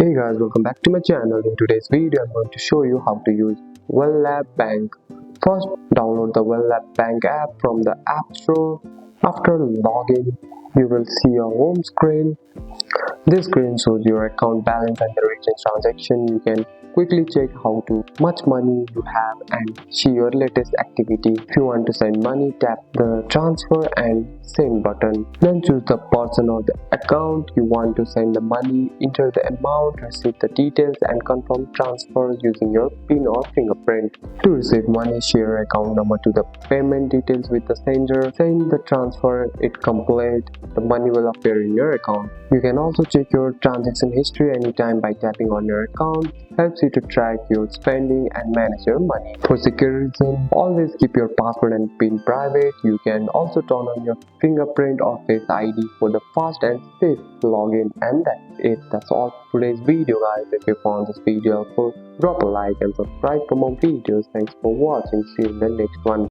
Hey guys, welcome back to my channel. In today's video, I'm going to show you how to use WeLab Bank. First, download the WeLab Bank app from the App Store. After login, you will see a home screen. This screen shows your account balance and the recent transaction. You can quickly check how much money you have and see your latest activity. If you want to send money, tap the transfer and send button. Then choose the person or the account you want to send the money, enter the amount, receive the details and confirm transfer using your PIN or fingerprint. To receive money, share your account number to the payment details with the sender. Send the transfer, it complete, the money will appear in your account. You can also check your transaction history anytime by tapping on your account. Helps you to track your spending and manage your money. For security reasons, always keep your password and PIN private. You can also turn on your fingerprint or face ID for the fast and safe login. And that's it. That's all for today's video, guys. If you found this video helpful, drop a like and subscribe for more videos. Thanks for watching. See you in the next one.